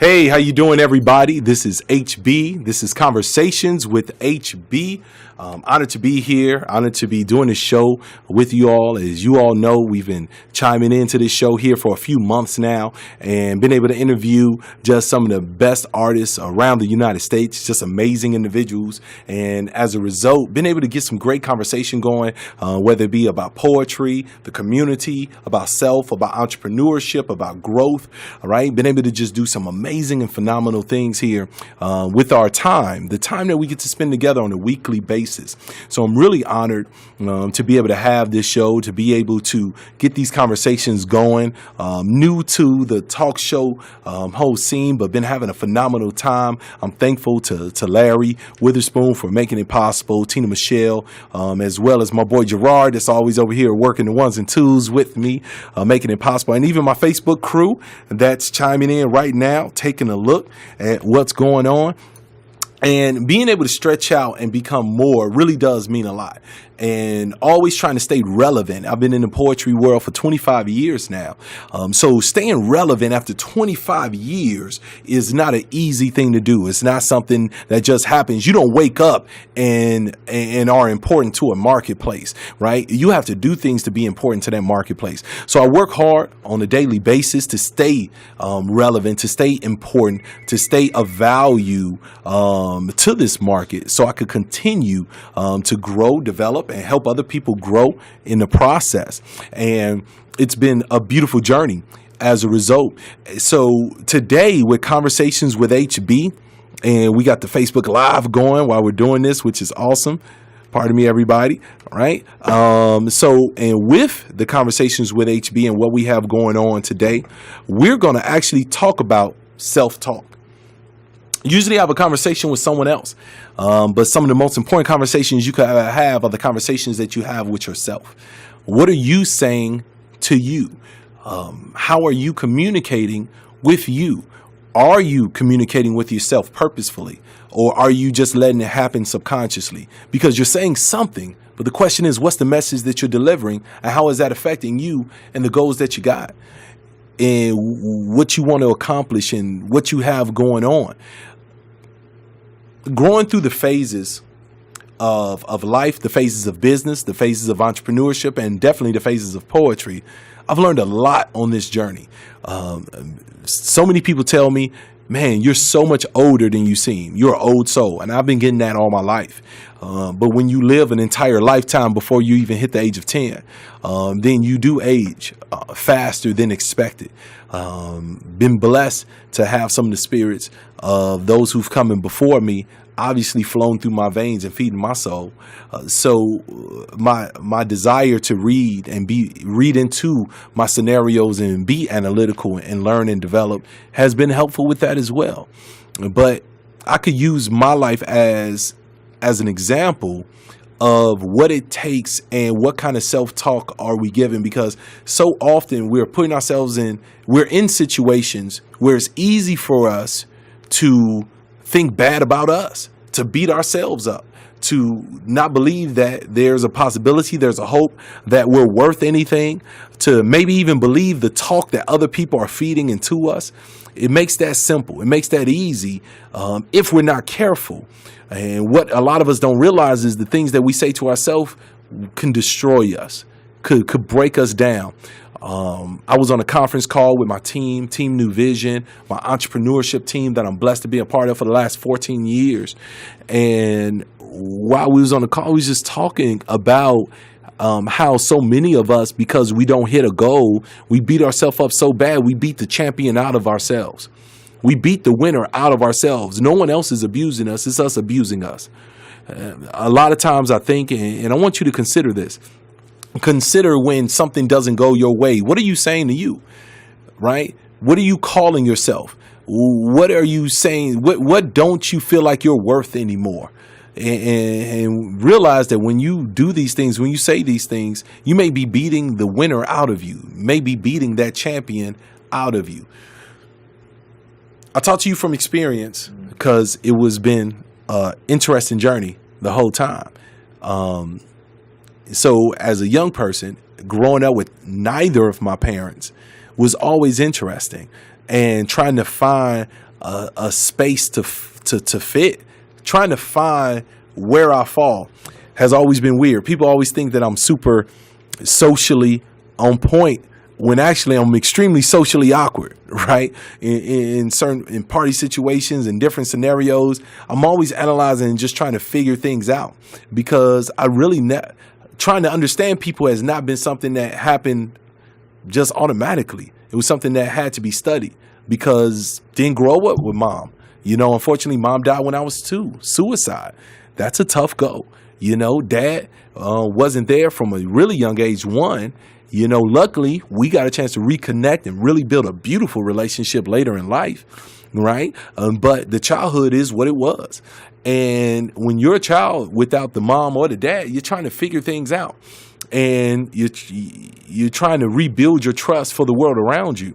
Hey, how you doing, everybody? This is HB. This is Conversations with HB. Honored to be here. Honored to be doing this show with you all. As you all know, we've been chiming into this show here for a few months now and been able to interview just some of the best artists around the United States, just amazing individuals. And as a result, been able to get some great conversation going, whether it be about poetry, the community, about self, about entrepreneurship, about growth. All right. Been able to just do some amazing and phenomenal things here with our time, the time that we get to spend together on a weekly basis. So I'm really honored to be able to have this show, to be able to get these conversations going. New to the talk show whole scene, but been having a phenomenal time. I'm thankful to Larry Witherspoon for making it possible, Tina Michelle, as well as my boy Gerard that's always over here working the ones and twos with me, making it possible. And even my Facebook crew that's chiming in right now, taking a look at what's going on. And being able to stretch out and become more really does mean a lot. And always trying to stay relevant. I've been in the poetry world for 25 years now. So staying relevant after 25 years is not an easy thing to do. It's not something that just happens. You don't wake up and are important to a marketplace, right? You have to do things to be important to that marketplace. So I work hard on a daily basis to stay relevant, to stay important, to stay of value to this market so I could continue to grow, develop, and help other people grow in the process. And it's been a beautiful journey as a result. So today with Conversations with HB, and we got the Facebook Live going while we're doing this, which is awesome. Pardon me, everybody. All right. And with the Conversations with HB and what we have going on today, we're going to actually talk about self-talk. Usually I have a conversation with someone else, but some of the most important conversations you could have are the conversations that you have with yourself. What are you saying to you? How are you communicating with you? Are you communicating with yourself purposefully, or are you just letting it happen subconsciously? Because you're saying something, but the question is, what's the message that you're delivering, and how is that affecting you and the goals that you got and what you want to accomplish and what you have going on? Growing through the phases of life, the phases of business, the phases of entrepreneurship, and definitely the phases of poetry, I've learned a lot on this journey. So many people tell me, man, you're so much older than you seem. You're an old soul. And I've been getting that all my life. But when you live an entire lifetime before you even hit the age of 10, then you do age faster than expected. Been blessed to have some of the spirits of those who've come in before me obviously flown through my veins and feeding my soul. So my desire to read into my scenarios and be analytical and learn and develop has been helpful with that as well. But I could use my life as an example of what it takes and what kind of self-talk are we giving, because so often we're in situations where it's easy for us to think bad about us, to beat ourselves up, to not believe that there's a possibility, there's a hope that we're worth anything, to maybe even believe the talk that other people are feeding into us. It makes that simple. It makes that easy if we're not careful. And what a lot of us don't realize is the things that we say to ourselves can destroy us, could break us down. I was on a conference call with my team, Team New Vision, my entrepreneurship team that I'm blessed to be a part of for the last 14 years. And while we was on the call, we was just talking about how so many of us, because we don't hit a goal, we beat ourselves up so bad, we beat the champion out of ourselves. We beat the winner out of ourselves. No one else is abusing us. It's us abusing us. A lot of times I think, and I want you to consider this, consider when something doesn't go your way. What are you saying to you, right? What are you calling yourself? What are you saying? What don't you feel like you're worth anymore? And realize that when you do these things, when you say these things, you may be beating the winner out of you, may be beating that champion out of you. I talk to you from experience because it was been an interesting journey the whole time. So as a young person, growing up with neither of my parents was always interesting, and trying to find a space to fit. Trying to find where I fall has always been weird. People always think that I'm super socially on point when actually I'm extremely socially awkward, right? In certain party situations and different scenarios, I'm always analyzing and just trying to figure things out, because I really trying to understand people has not been something that happened just automatically. It was something that had to be studied, because didn't grow up with mom. Unfortunately, mom died when I was 2. Suicide. That's a tough go. Dad wasn't there from a really young age, 1. Luckily, we got a chance to reconnect and really build a beautiful relationship later in life, right? But the childhood is what it was. And when you're a child without the mom or the dad, you're trying to figure things out. And you're trying to rebuild your trust for the world around you,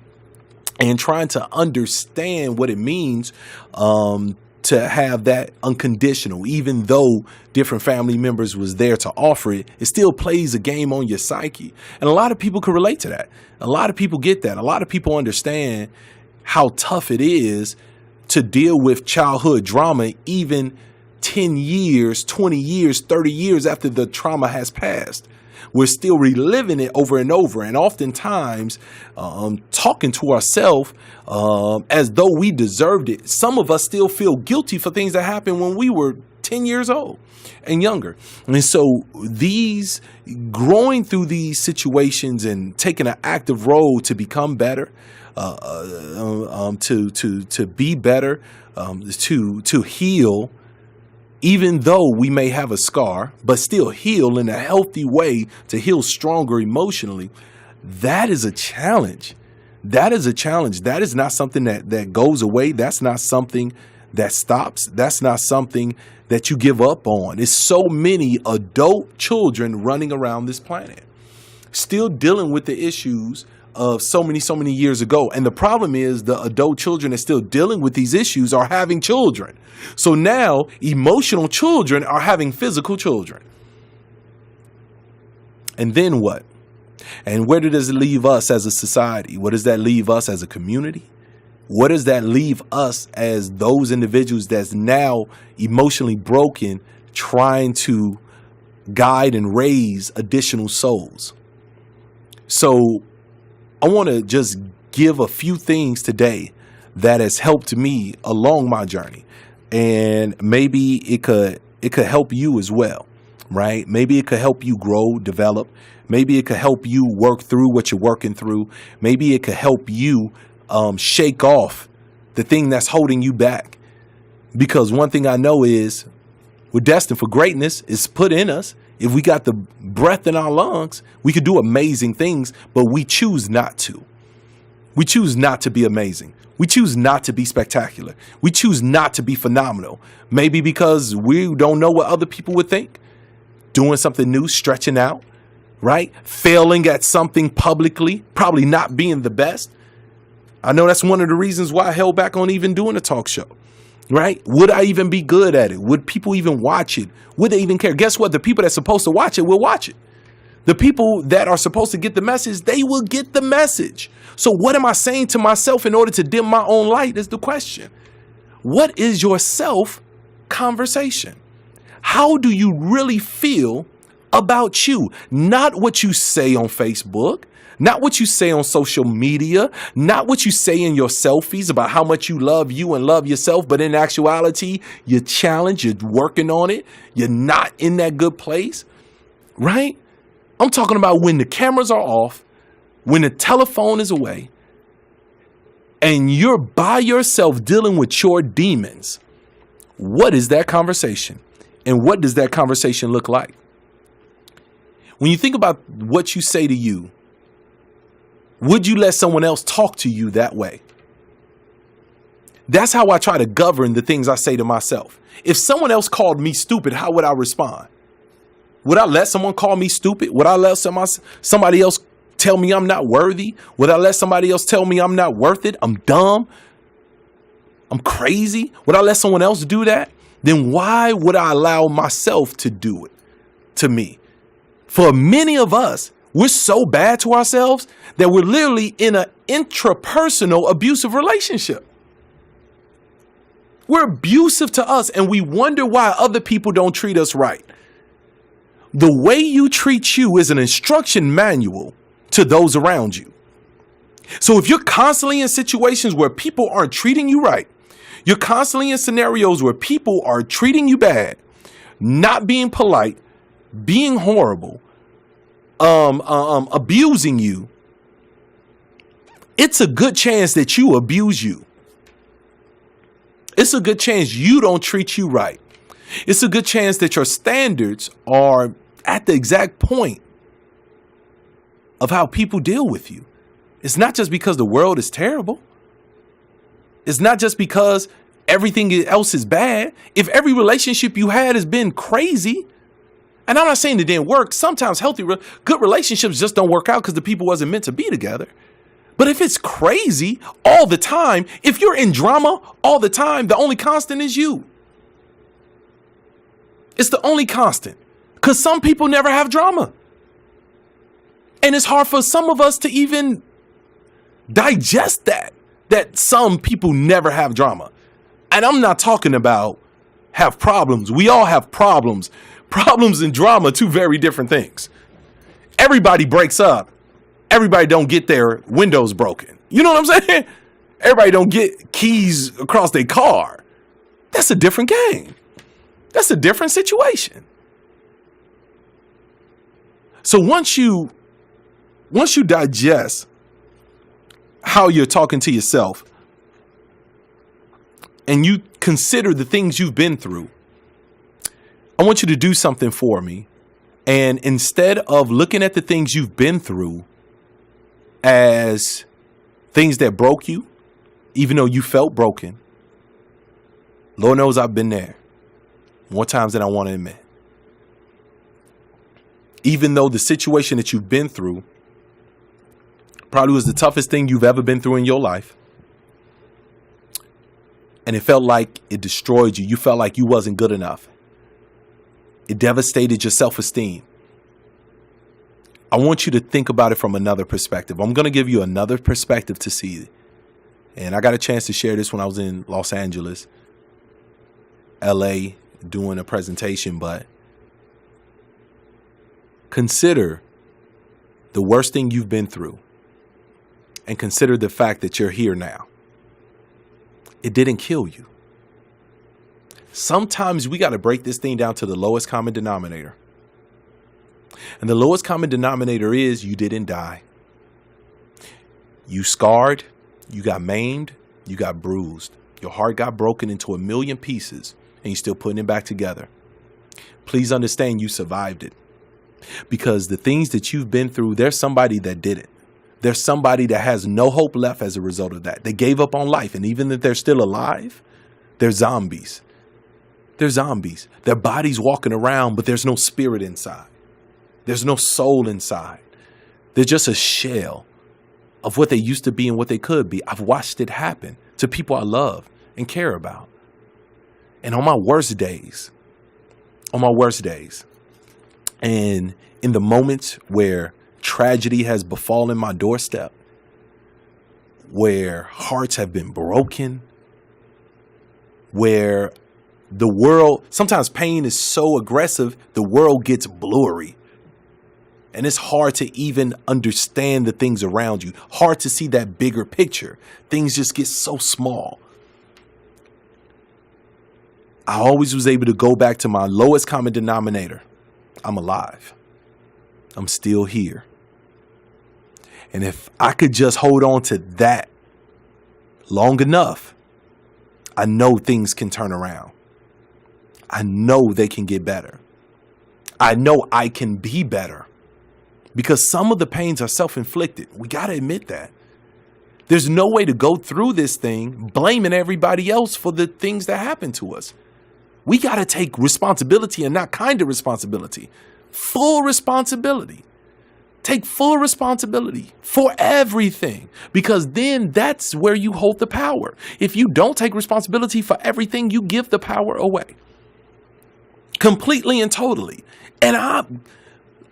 and trying to understand what it means to have that unconditional. Even though different family members was there to offer it, it still plays a game on your psyche. And a lot of people can relate to that. A lot of people get that. A lot of people understand how tough it is to deal with childhood drama, even 10 years, 20 years, 30 years after the trauma has passed. We're still reliving it over and over, and oftentimes talking to ourselves as though we deserved it. Some of us still feel guilty for things that happened when we were 10 years old and younger. And so growing through these situations and taking an active role to become better, to be better, to heal, even though we may have a scar, but still heal in a healthy way, to heal stronger emotionally, that is a challenge. That is a challenge. That is not something that goes away. That's not something that stops. That's not something that you give up on. It's so many adult children running around this planet, still dealing with the issues of so many years ago. And the problem is the adult children that still dealing with these issues are having children. So now emotional children are having physical children. And then what? And where does it leave us as a society? What does that leave us as a community? What does that leave us as those individuals that's now emotionally broken, trying to guide and raise additional souls? So I want to just give a few things today that has helped me along my journey, and maybe it could help you as well, right? Maybe it could help you grow, develop. Maybe it could help you work through what you're working through. Maybe it could help you shake off the thing that's holding you back. Because one thing I know is we're destined for greatness. It's put in us. If we got the breath in our lungs, we could do amazing things, but we choose not to. We choose not to be amazing. We choose not to be spectacular. We choose not to be phenomenal. Maybe because we don't know what other people would think. Doing something new, stretching out, right? Failing at something publicly, probably not being the best. I know that's one of the reasons why I held back on even doing a talk show. Right? Would I even be good at it? Would people even watch it? Would they even care? Guess what? The people that's supposed to watch it will watch it. The people that are supposed to get the message, they will get the message. So what am I saying to myself in order to dim my own light is the question. What is your self conversation? How do you really feel about you? Not what you say on Facebook. Not what you say on social media, not what you say in your selfies about how much you love you and love yourself, but in actuality, you're challenged, you're working on it, you're not in that good place, right? I'm talking about when the cameras are off, when the telephone is away, and you're by yourself dealing with your demons. What is that conversation? And what does that conversation look like? When you think about what you say to you, would you let someone else talk to you that way? That's how I try to govern the things I say to myself. If someone else called me stupid, how would I respond? Would I let someone call me stupid? Would I let somebody else tell me I'm not worthy? Would I let somebody else tell me I'm not worth it? I'm dumb. I'm crazy. Would I let someone else do that? Then why would I allow myself to do it to me? For many of us, we're so bad to ourselves that we're literally in an intrapersonal abusive relationship. We're abusive to us, and we wonder why other people don't treat us right. The way you treat you is an instruction manual to those around you. So if you're constantly in situations where people aren't treating you right, you're constantly in scenarios where people are treating you bad, not being polite, being horrible, abusing you, it's a good chance that you abuse you. It's a good chance you don't treat you right. It's a good chance that your standards are at the exact point of how people deal with you. It's not just because the world is terrible. It's not just because everything else is bad. If every relationship you had has been crazy, and I'm not saying it didn't work, sometimes good relationships just don't work out because the people wasn't meant to be together. But if it's crazy all the time, if you're in drama all the time, the only constant is you. It's the only constant, because some people never have drama. And it's hard for some of us to even digest that some people never have drama. And I'm not talking about have problems. We all have problems. Problems and drama, two very different things. Everybody breaks up. Everybody don't get their windows broken. You know what I'm saying? Everybody don't get keys across their car. That's a different game. That's a different situation. So once you digest how you're talking to yourself and you consider the things you've been through, I want you to do something for me. And instead of looking at the things you've been through as things that broke you, even though you felt broken, Lord knows I've been there more times than I want to admit. Even though the situation that you've been through probably was the toughest thing you've ever been through in your life, and it felt like it destroyed you. You felt like you wasn't good enough. It devastated your self-esteem. I want you to think about it from another perspective. I'm going to give you another perspective to see it. And I got a chance to share this when I was in Los Angeles, LA, doing a presentation. But consider the worst thing you've been through and consider the fact that you're here now. It didn't kill you. Sometimes we got to break this thing down to the lowest common denominator. And the lowest common denominator is you didn't die. You scarred, you got maimed, you got bruised. Your heart got broken into a million pieces and you're still putting it back together. Please understand you survived it. Because the things that you've been through, there's somebody that did it. There's somebody that has no hope left as a result of that. They gave up on life. And even if they're still alive, they're zombies. They're zombies. Their body's walking around, but there's no spirit inside. There's no soul inside. They're just a shell of what they used to be and what they could be. I've watched it happen to people I love and care about. And on my worst days, and in the moments where tragedy has befallen my doorstep, where hearts have been broken, where the world, sometimes pain is so aggressive, the world gets blurry. And it's hard to even understand the things around you. Hard to see that bigger picture. Things just get so small. I always was able to go back to my lowest common denominator. I'm alive. I'm still here. And if I could just hold on to that long enough, I know things can turn around. I know they can get better. I know I can be better. Because some of the pains are self-inflicted. We got to admit that. There's no way to go through this thing blaming everybody else for the things that happen to us. We got to take responsibility, and not kind of responsibility. Full responsibility. Take full responsibility for everything, because then that's where you hold the power. If you don't take responsibility for everything, you give the power away completely and totally. And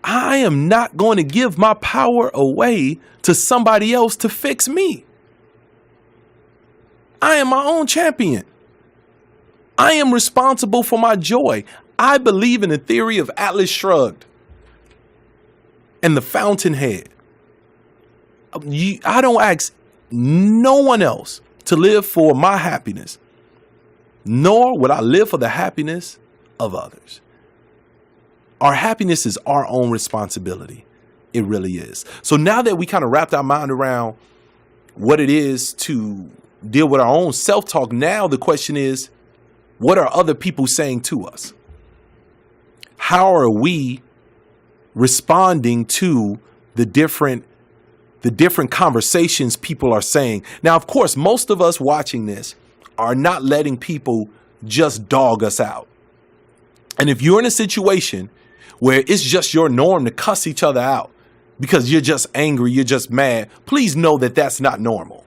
I am not going to give my power away to somebody else to fix me. I am my own champion. I am responsible for my joy. I believe in the theory of Atlas Shrugged and the fountainhead. I don't ask no one else to live for my happiness, nor would I live for the happiness of others. Our happiness is our own responsibility. It really is. So now that we kind of wrapped our mind around what it is to deal with our own self-talk, now the question is, what are other people saying to us? How are we responding to the different conversations people are saying? Now, of course, most of us watching this are not letting people just dog us out. And if you're in a situation where it's just your norm to cuss each other out because you're just angry, you're just mad, please know that that's not normal.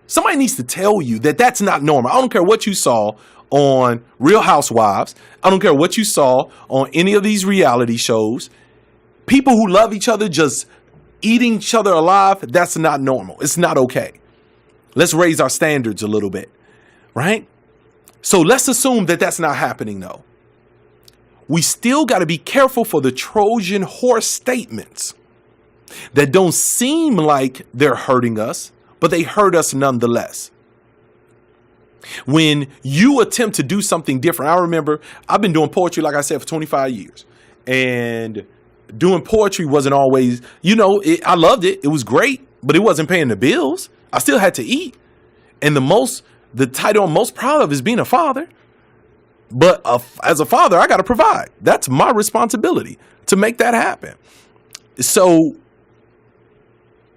Somebody needs to tell you that that's not normal. I don't care what you saw on Real Housewives. I don't care what you saw on any of these reality shows. People who love each other just eating each other alive, that's not normal. It's not okay. Let's raise our standards a little bit, right? So let's assume that that's not happening, though. We still got to be careful for the Trojan horse statements that don't seem like they're hurting us, but they hurt us nonetheless. When you attempt to do something different, I remember I've been doing poetry, like I said, for 25 years. And doing poetry wasn't always, I loved it. It was great, but it wasn't paying the bills. I still had to eat. And the title I'm most proud of is being a father. But as a father, I got to provide. That's my responsibility to make that happen. So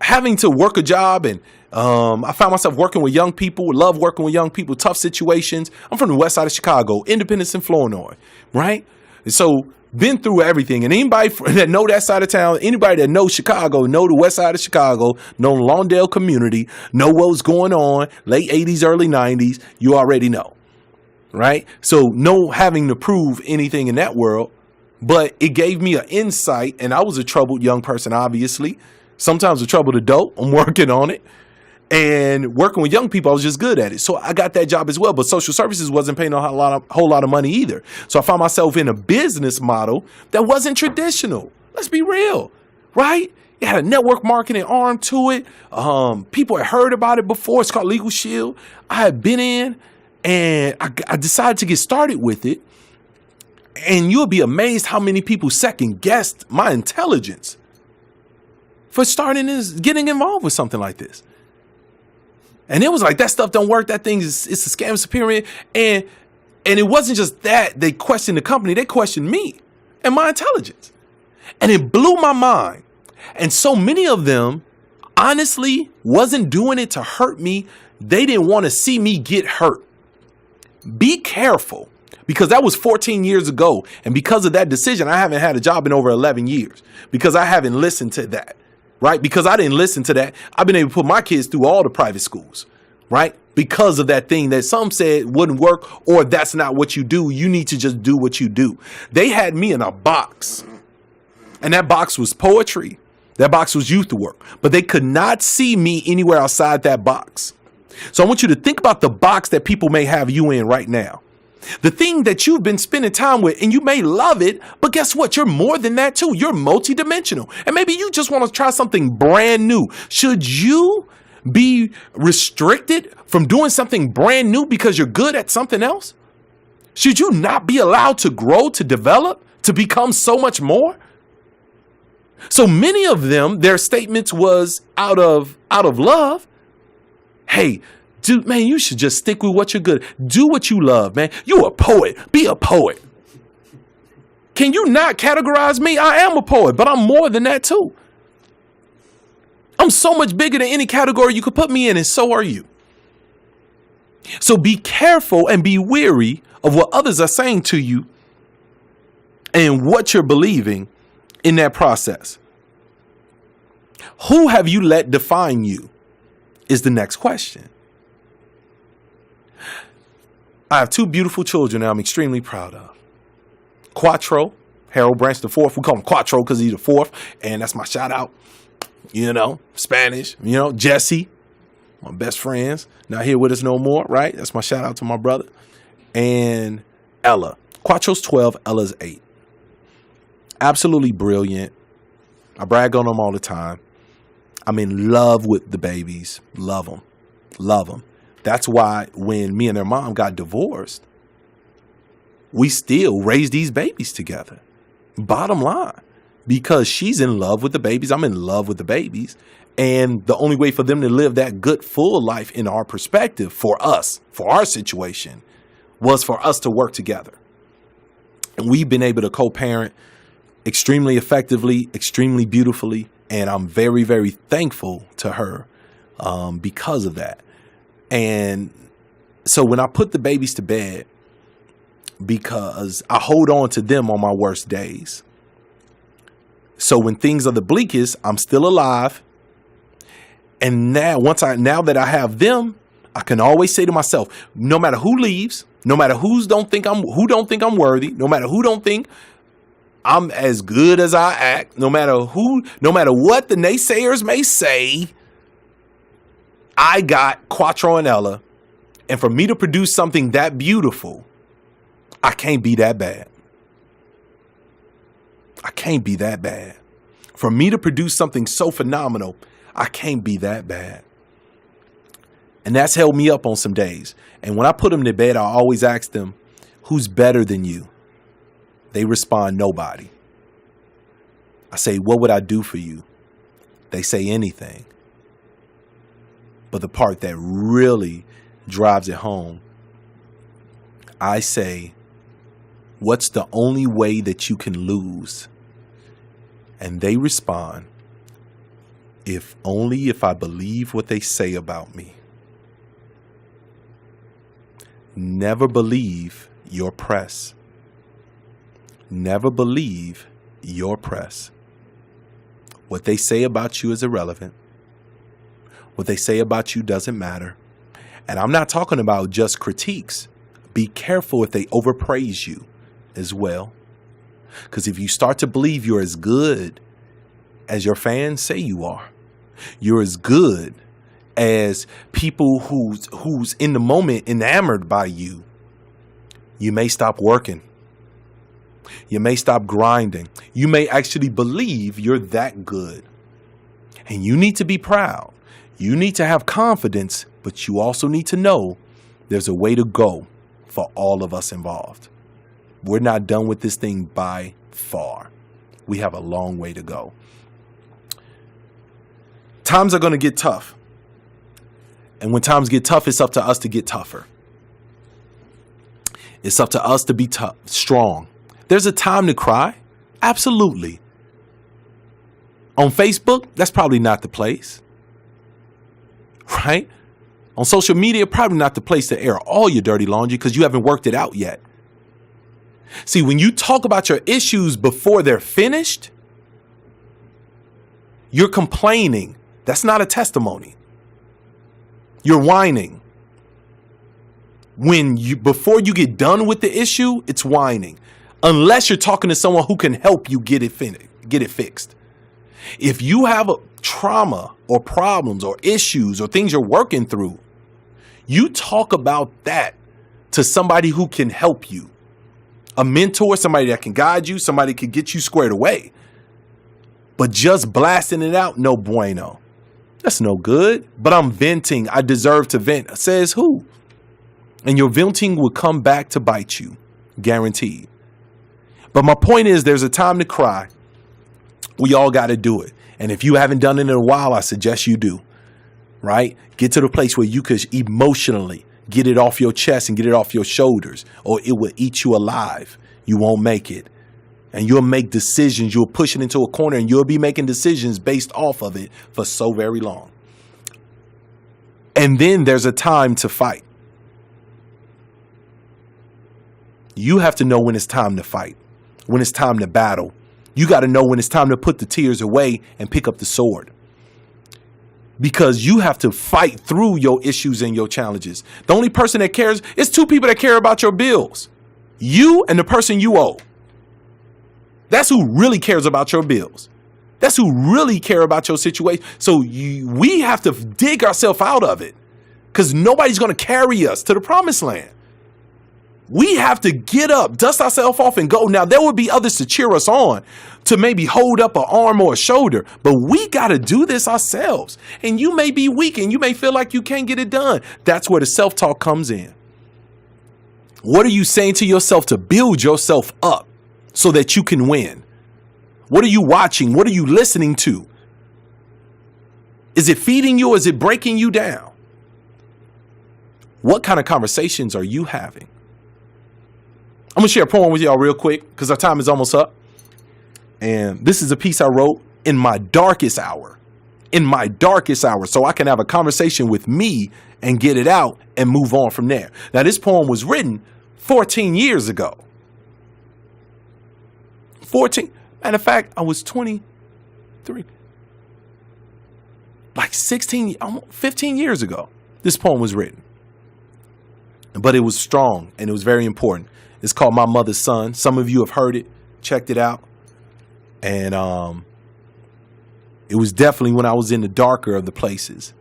having to work a job, and I found myself working with young people, love working with young people, tough situations. I'm from the west side of Chicago, Independence and Flournoy, right? And so been through everything. And anybody that know that side of town, anybody that knows Chicago, know the west side of Chicago, know the Lawndale community, know what was going on, late 80s, early 90s, you already know. Right? So no having to prove anything in that world, but it gave me an insight, and I was a troubled young person, obviously. Sometimes a troubled adult. I'm working on it. And working with young people, I was just good at it. So I got that job as well. But social services wasn't paying a whole lot of money either. So I found myself in a business model that wasn't traditional. Let's be real, right? It had a network marketing arm to it. People had heard about it before. It's called Legal Shield. I had been in. And I decided to get started with it. And you'll be amazed how many people second guessed my intelligence for getting involved with something like this. And it was like, that stuff don't work. That thing it's a scam, it's a pyramid. And it wasn't just that they questioned the company. They questioned me and my intelligence. And it blew my mind. And so many of them honestly wasn't doing it to hurt me. They didn't want to see me get hurt. Be careful, because that was 14 years ago. And because of that decision, I haven't had a job in over 11 years because I haven't listened to that, right? Because I didn't listen to that. I've been able to put my kids through all the private schools, right? Because of that thing that some said wouldn't work, or that's not what you do. You need to just do what you do. They had me in a box, and that box was poetry. That box was youth work, but they could not see me anywhere outside that box. So I want you to think about the box that people may have you in right now. The thing that you've been spending time with, and you may love it, but guess what? You're more than that too. You're multidimensional. And maybe you just want to try something brand new. Should you be restricted from doing something brand new because you're good at something else? Should you not be allowed to grow, to develop, to become so much more? So many of them, their statements was out of love. Hey, dude, man, you should just stick with what you're good at. Do what you love, man. You a poet. Be a poet. Can you not categorize me? I am a poet, but I'm more than that too. I'm so much bigger than any category you could put me in, and so are you. So be careful and be wary of what others are saying to you and what you're believing in that process. Who have you let define you is the next question. I have two beautiful children that I'm extremely proud of. Quattro, Harold Branch the fourth. We call him Quattro because he's the fourth. And that's my shout out. Spanish. Jesse, my best friends, not here with us no more, right? That's my shout out to my brother. and Ella. Quattro's 12, Ella's 8. Absolutely brilliant. I brag on them all the time. I'm in love with the babies. Love them. Love them. That's why when me and their mom got divorced, we still raised these babies together. Bottom line. Because she's in love with the babies. I'm in love with the babies. And the only way for them to live that good, full life in our perspective, for us, for our situation, was for us to work together. And we've been able to co-parent extremely effectively, extremely beautifully. And I'm very, very thankful to her because of that. And so when I put the babies to bed, because I hold on to them on my worst days. So when things are the bleakest, I'm still alive. And now that I have them, I can always say to myself, no matter who leaves, no matter who don't think I'm worthy, no matter who don't think I'm as good as I act, no matter what the naysayers may say, I got Quattro and Ella. And for me to produce something that beautiful, I can't be that bad. I can't be that bad. For me to produce something so phenomenal, I can't be that bad. And that's held me up on some days. And when I put them to bed, I always ask them, who's better than you? They respond, nobody. I say, what would I do for you? They say anything. But the part that really drives it home, I say, what's the only way that you can lose? And they respond, if only if I believe what they say about me. Never believe your press. Never believe your press. What they say about you is irrelevant. What they say about you doesn't matter. And I'm not talking about just critiques. Be careful if they overpraise you as well. Because if you start to believe you're as good as your fans say you are, you're as good as people who's in the moment enamored by you, you may stop working. You may stop grinding. You may actually believe you're that good. And you need to be proud. You need to have confidence, but you also need to know there's a way to go for all of us involved. We're not done with this thing by far. We have a long way to go. Times are going to get tough. And when times get tough, it's up to us to get tougher. It's up to us to be tough, strong. There's a time to cry. Absolutely. On Facebook, that's probably not the place. Right? On social media, probably not the place to air all your dirty laundry because you haven't worked it out yet. See, when you talk about your issues before they're finished, you're complaining. That's not a testimony. You're whining. Before you get done with the issue, it's whining. Unless you're talking to someone who can help you get it fixed. If you have a trauma or problems or issues or things you're working through, you talk about that to somebody who can help you. A mentor, somebody that can guide you, somebody can get you squared away. But just blasting it out, no bueno. That's no good. But I'm venting. I deserve to vent. Says who? And your venting will come back to bite you. Guaranteed. But my point is, there's a time to cry. We all got to do it. And if you haven't done it in a while, I suggest you do. Right? Get to the place where you could emotionally get it off your chest and get it off your shoulders, or it will eat you alive. You won't make it. And you'll make decisions. You'll push it into a corner and you'll be making decisions based off of it for so very long. And then there's a time to fight. You have to know when it's time to fight, when it's time to battle. You got to know when it's time to put the tears away and pick up the sword. Because you have to fight through your issues and your challenges. The only person that cares is two people that care about your bills. You and the person you owe. That's who really cares about your bills. That's who really care about your situation. So we have to dig ourselves out of it because nobody's going to carry us to the promised land. We have to get up, dust ourselves off and go. Now, there will be others to cheer us on, to maybe hold up an arm or a shoulder, but we got to do this ourselves. And you may be weak and you may feel like you can't get it done. That's where the self-talk comes in. What are you saying to yourself to build yourself up so that you can win? What are you watching? What are you listening to? Is it feeding you or is it breaking you down? What kind of conversations are you having? I'm going to share a poem with y'all real quick because our time is almost up. And this is a piece I wrote in my darkest hour. In my darkest hour. So I can have a conversation with me and get it out and move on from there. Now, this poem was written 14 years ago. 14. Matter of fact, I was 23. Like 16, 15 years ago, this poem was written. But it was strong and it was very important. It's called My Mother's Son. Some of you have heard it, checked it out. And it was definitely when I was in the darker of the places.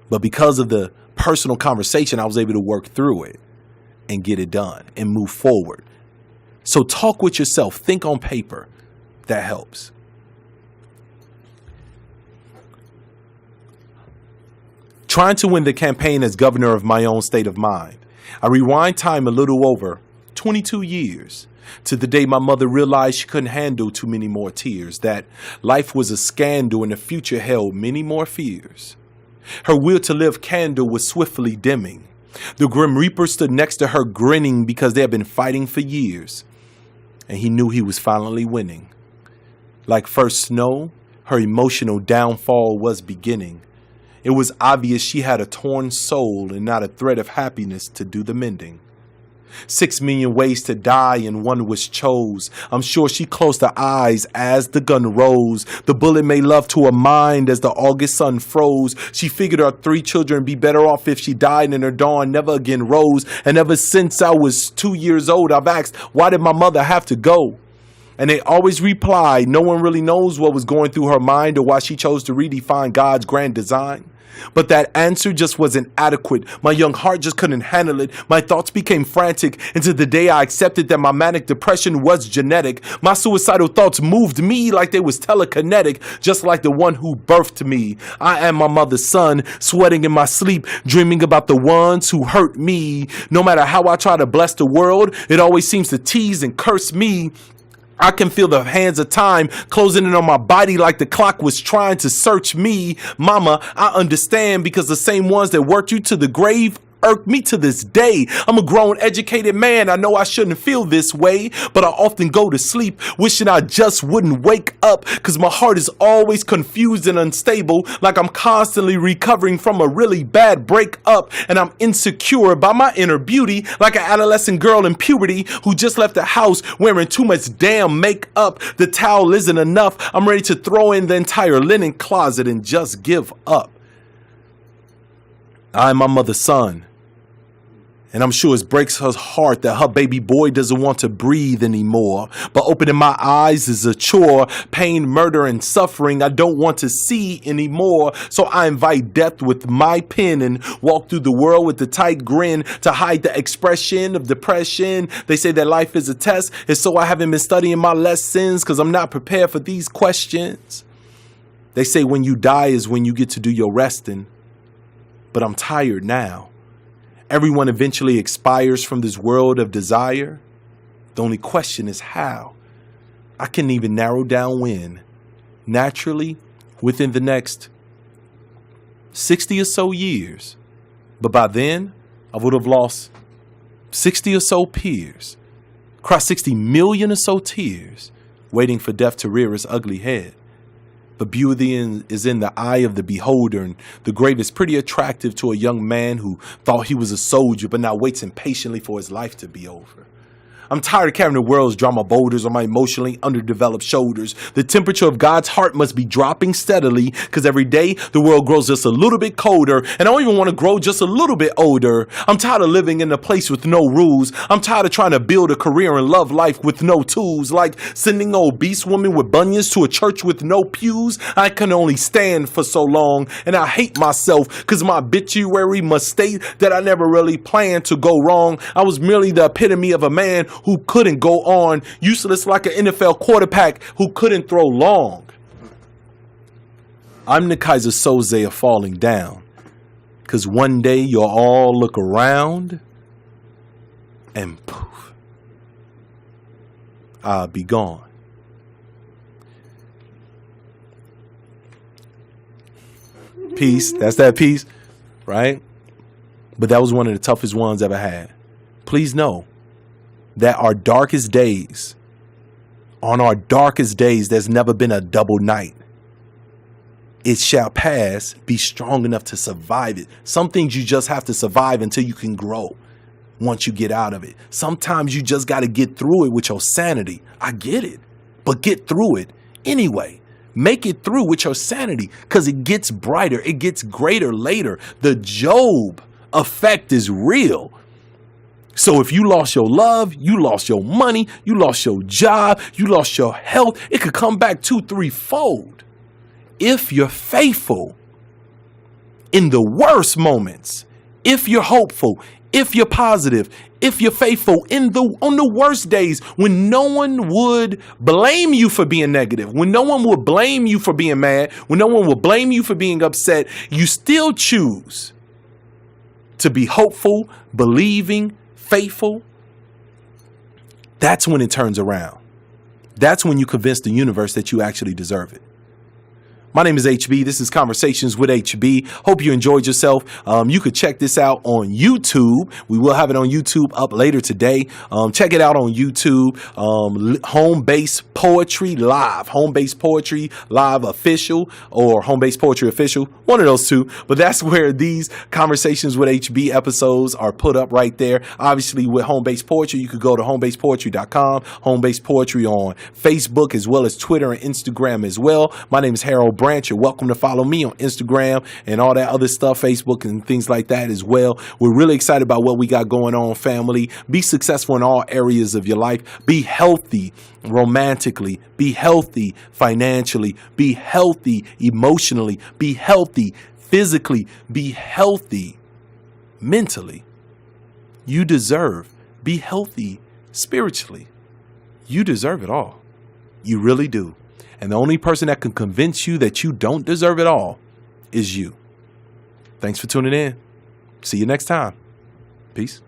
But because of the personal conversation, I was able to work through it and get it done and move forward. So talk with yourself. Think on paper. That helps. Trying to win the campaign as governor of my own state of mind, I rewind time a little over 22 years to the day my mother realized she couldn't handle too many more tears, that life was a scandal and the future held many more fears. Her will to live candle was swiftly dimming. The Grim Reaper stood next to her grinning because they had been fighting for years, and he knew he was finally winning. Like first snow, her emotional downfall was beginning. It was obvious she had a torn soul and not a thread of happiness to do the mending. 6 million ways to die and one was chose. I'm sure she closed her eyes as the gun rose. The bullet made love to her mind as the August sun froze. She figured her 3 children would be better off if she died and her dawn never again rose. And ever since I was 2 years old, I've asked, why did my mother have to go? And they always replied, no one really knows what was going through her mind or why she chose to redefine God's grand design. But that answer just wasn't adequate. My young heart just couldn't handle it. My thoughts became frantic until the day I accepted that my manic depression was genetic. My suicidal thoughts moved me like they was telekinetic, just like the one who birthed me. I am my mother's son, sweating in my sleep, dreaming about the ones who hurt me. No matter how I try to bless the world, it always seems to tease and curse me. I can feel the hands of time closing in on my body like the clock was trying to search me. Mama, I understand because the same ones that worked you to the grave irk me to this day. I'm a grown, educated man. I know I shouldn't feel this way, but I often go to sleep wishing I just wouldn't wake up because my heart is always confused and unstable, like I'm constantly recovering from a really bad breakup, and I'm insecure by my inner beauty, like an adolescent girl in puberty who just left the house wearing too much damn makeup. The towel isn't enough. I'm ready to throw in the entire linen closet and just give up. I'm my mother's son. And I'm sure it breaks her heart that her baby boy doesn't want to breathe anymore. But opening my eyes is a chore. Pain, murder, and suffering I don't want to see anymore. So I invite death with my pen and walk through the world with a tight grin to hide the expression of depression. They say that life is a test, and so I haven't been studying my lessons because I'm not prepared for these questions. They say when you die is when you get to do your resting. But I'm tired now. Everyone eventually expires from this world of desire. The only question is how. I can't even narrow down when. Naturally, within the next 60 or so years. But by then, I would have lost 60 or so peers, cried 60 million or so tears, waiting for death to rear its ugly head. But beauty is in the eye of the beholder, and the grave is pretty attractive to a young man who thought he was a soldier but now waits impatiently for his life to be over. I'm tired of carrying the world's drama boulders on my emotionally underdeveloped shoulders. The temperature of God's heart must be dropping steadily, because every day the world grows just a little bit colder, and I don't even want to grow just a little bit older. I'm tired of living in a place with no rules. I'm tired of trying to build a career and love life with no tools, like sending an obese woman with bunions to a church with no pews. I can only stand for so long, and I hate myself because my obituary must state that I never really planned to go wrong. I was merely the epitome of a man who couldn't go on, useless like an NFL quarterback who couldn't throw long. I'm the Kaiser Soze of falling down, because one day you'll all look around and poof, I'll be gone. Peace. That's that peace, right? But that was one of the toughest ones I've ever had. Please know that on our darkest days, there's never been a double night. It shall pass. Be strong enough to survive it. Some things you just have to survive until you can grow once you get out of it. Sometimes you just got to get through it with your sanity. I get it, but get through it anyway. Make it through with your sanity, because it gets brighter. It gets greater later. The Job effect is real. So if you lost your love, you lost your money, you lost your job, you lost your health, it could come back 2-3-fold. If you're faithful in the worst moments, if you're hopeful, if you're positive, if you're faithful on the worst days, when no one would blame you for being negative, when no one would blame you for being mad, when no one would blame you for being upset, you still choose to be hopeful, believing, faithful. That's when it turns around. That's when you convince the universe that you actually deserve it. My name is HB. This is Conversations with HB. Hope you enjoyed yourself. You could check this out on YouTube. We will have it on YouTube up later today. Check it out on YouTube. HomeBase Poetry Live. HomeBase Poetry Live Official or HomeBase Poetry Official. One of those two. But that's where these Conversations with HB episodes are put up right there. Obviously, with HomeBase Poetry, you could go to homebasepoetry.com. HomeBase Poetry on Facebook as well as Twitter and Instagram as well. My name is Harold Branch. You're welcome to follow me on Instagram and all that other stuff, Facebook and things like that as well. We're really excited about what we got going on, family. Be successful in all areas of your life. Be healthy romantically. Be healthy financially. Be healthy emotionally. Be healthy physically. Be healthy mentally. You deserve. Be healthy spiritually. You deserve it all. You really do. And the only person that can convince you that you don't deserve it all is you. Thanks for tuning in. See you next time. Peace.